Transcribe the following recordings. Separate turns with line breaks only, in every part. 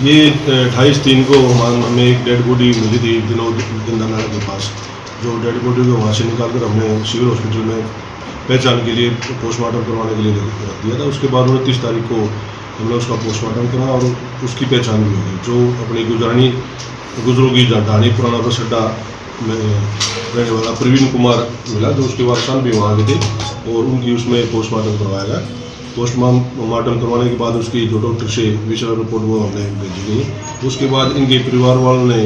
ये 28/3 को हमें एक डेड बॉडी मिली थी विनोद गंदा नाला के पास। जो डेड बॉडी को वहाँ से निकाल कर हमने सिविल हॉस्पिटल में पहचान के लिए पोस्टमार्टम करवाने के लिए रख दिया था। उसके बाद 29 तारीख को हमने उसका पोस्टमार्टम करा और उसकी पहचान भी हो गई। जो अपनी गुजरों की ढाणी पुराना बस अड्डा में रहने वाला प्रवीण कुमार मिला, जो उसके बाद सन भी वहाँ गए थे और उनकी उसमें पोस्टमार्टम करवाया गया। पोस्टमार्टम करवाने के बाद उसकी जो डॉक्टर से विशेष रिपोर्ट वो हमने भेजी गई। उसके बाद इनके परिवार वालों ने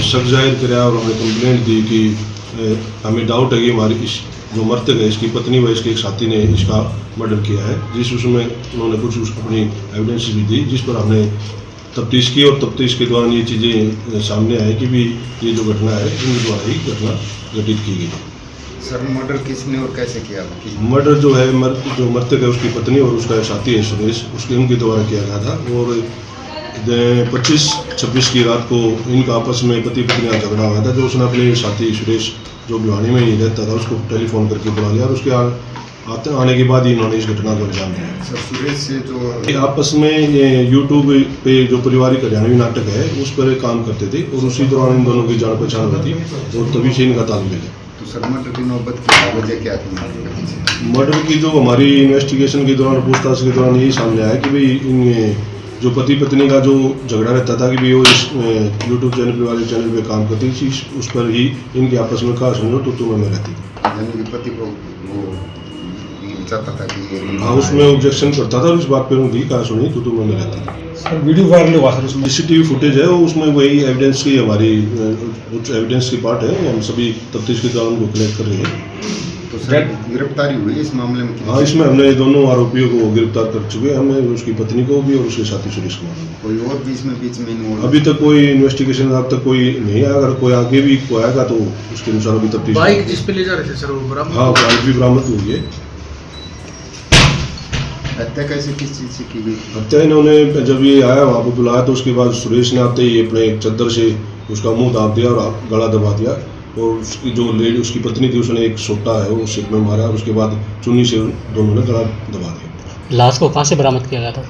शक जाहिर कराया और हमें कंप्लेंट दी कि हमें डाउट है कि हमारी इस जो मृतक है इसकी पत्नी व इसके एक साथी ने इसका मर्डर किया है। जिस उसमें उन्होंने कुछ अपनी एविडेंस भी दी, जिस पर हमने तफ्तीश की और तफ्तीश के दौरान ये चीज़ें सामने आई कि भी ये जो घटना है इनके द्वारा ही घटना घटित की गई।
सर मर्डर किसने और कैसे किया?
मर्डर जो है जो मृतक है उसकी पत्नी और उसका साथी है सुरेश, उसके उनके द्वारा किया गया था। और 25-26 की रात को इनका आपस में पति पत्नी का झगड़ा हुआ था। जो उसने अपने साथी सुरेश जो भिवानी में ही रहता था उसको टेलीफोन करके बुला लिया और उसके आने के बाद ही इन्होंने इस घटना को अंजाम दिया।
सर सुरेश से जो
आपस में ये यूट्यूब पे जो पारिवारिक हरियाणवी नाटक है उस पर काम करते थे और उसी दौरान इन दोनों की जान पहचान हुई थी और तभी से इनका तालमेल है।
तो सर मर्डर की नौबत की वजह क्या थी?
मर्डर की जो हमारी इन्वेस्टिगेशन के दौरान पूछताछ के दौरान यही सामने आया कि भाई इन जो पति पत्नी का जो झगड़ा रहता था कि भाई वो इस यूट्यूब चैनल वाले चैनल पे काम करती थी, उस पर ही इनके आपस में कहा समझो तो तुम्हें में रहती थी।
यानी कि पति को वो चाहता था कि
हाँ, उसमें ऑब्जेक्शन करता था और इस बात पर उनकी कहा सुनी तो तुम्हें में रहती थी।
सर वीडियो वायरल हुआ सर, उसमें
सीसीटीवी फुटेज है वो, उसमें वही एविडेंस की हमारी कुछ एविडेंस की पार्ट है वो हम सभी तफ्तीश के दौरान उनको कलेक्ट कर रहे हैं।
तो सर गिरफ्तारी हुई इस मामले में?
हाँ, इसमें हमने दोनों आरोपियों को गिरफ्तार कर चुके हैं, हमें उसकी पत्नी को भी और उसके साथी सुरेश कुमार को।
कोई और बीच में इन्वॉल्व?
अभी तक कोई इन्वेस्टिगेशन अब तक कोई नहीं आया। अगर कोई आगे भी कोई आएगा तो उसके अनुसार अभी तफ्तीश।
बाइक जिस पे ले जा रहे थे सर वो बरामद?
हाँ, बाइक भी बरामद हुई है।
हत्या कैसे किस चीज़ से की गई?
हत्या इन्होंने जब ये आया वहाँ पर बुलाया तो उसके बाद सुरेश ने आते ही अपने एक चद्दर से उसका मुंह दाब दिया और गला दबा दिया और उसकी जो लेडी उसकी पत्नी थी उसने एक सोटा है वो सिर में मारा और उसके बाद चुन्नी से दोनों ने गला दबा दिया।
लाश को कहाँ से बरामद किया गया था?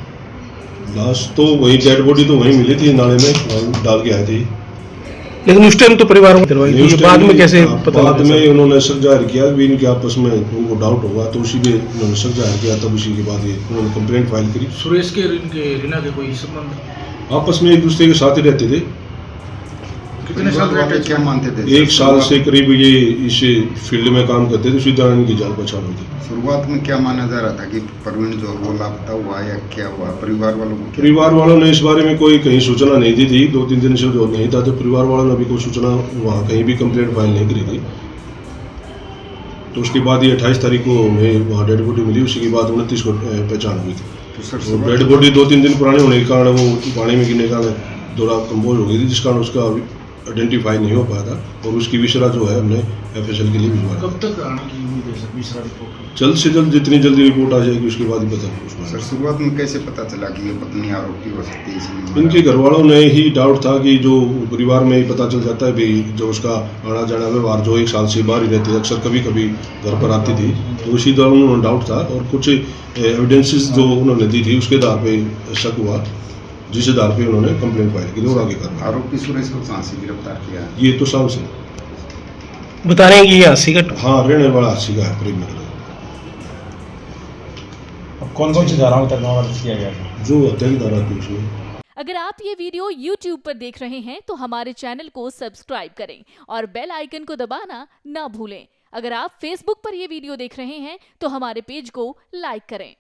लाश तो वही डेड बॉडी तो वहीं मिली थी, नाले में डाल के आए थे।
लेकिन उस टाइम तो परिवार में करवाई, बाद में कैसे पता?
बाद में उन्होंने शक जाहिर किया भी इनके आपस में उनको डाउट होगा तो उसी पे उन्होंने शक जाहिर किया, तब उसी के बाद ये उन्होंने कंप्लेंट फाइल करी।
सुरेश के इनके रीना के कोई संबंध
आपस में एक दूसरे के साथ ही रहते थे।
कितने साल रहते?
क्या मानते थे?
1 साल से करीब ये इस फील्ड में काम करते थे, उसी दौरान इनकी जान पहचान हुई थी।
शुरुआत में क्या माना जा रहा था कि प्रवीण जो वो लापता हुआ या क्या हुआ? परिवार वालों
ने इस बारे में कोई कहीं सूचना नहीं दी थी। 2-3 दिन से जो नहीं था तो परिवार वालों ने अभी कोई सूचना वहाँ कहीं भी कंप्लेंट फाइल नहीं करी थी। तो उसके बाद ये 28 तारीख को हमें वहाँ डेड बॉडी मिली, उसी के बाद 29 को पहचान हुई थी।
तो
डेड बॉडी 2-3 दिन पुराने होने के कारण वो पानी में गिरने के कारण थोड़ा कम्पोज हो गई थी, जिस कारण उसका आइडेंटिफाई नहीं हो पाया था और उसकी विशरा जो है हमने FSL के लिए भिजवाया।
कब तक आने की उम्मीद है सर विशरा रिपोर्ट?
जल्द से जल्द जितनी जल्दी रिपोर्ट आ जाएगी उसके बाद ही पता।
सर शुरुआत में कैसे पता चला कि ये पत्नी आरोपी हो सकती है इसमें?
इनके घर वालों ने ही डाउट था कि जो परिवार में ही पता चल जाता है भाई जो उसका आना जाना व्यवहार जो 1 साल से बाहर ही रहती है, अक्सर कभी कभी घर पर आती थी, तो उसी दौरान उन्होंने डाउट था और कुछ एविडेंसेस जो उन्होंने दी थी उसके आधार पर शक हुआ, जिस आधार पर उन्होंने कंप्लेंट फाइल की और आगे करना।
आरोपी सुरेश को कहाँ से गिरफ्तार किया?
ये तो शाम से
बता रहे हैं कि ये 80 का?
हाँ, रहने वाला 80 का है, प्रेम नगर।
कौन कौन सी धाराओं तक मामला किया गया है?
जो हत्या की धारा थी उसमें।
अगर आप ये वीडियो YouTube पर देख रहे हैं तो हमारे चैनल को सब्सक्राइब करें और बेल आइकन को दबाना ना भूलें। अगर आप Facebook पर ये वीडियो देख रहे हैं तो हमारे पेज को लाइक करें।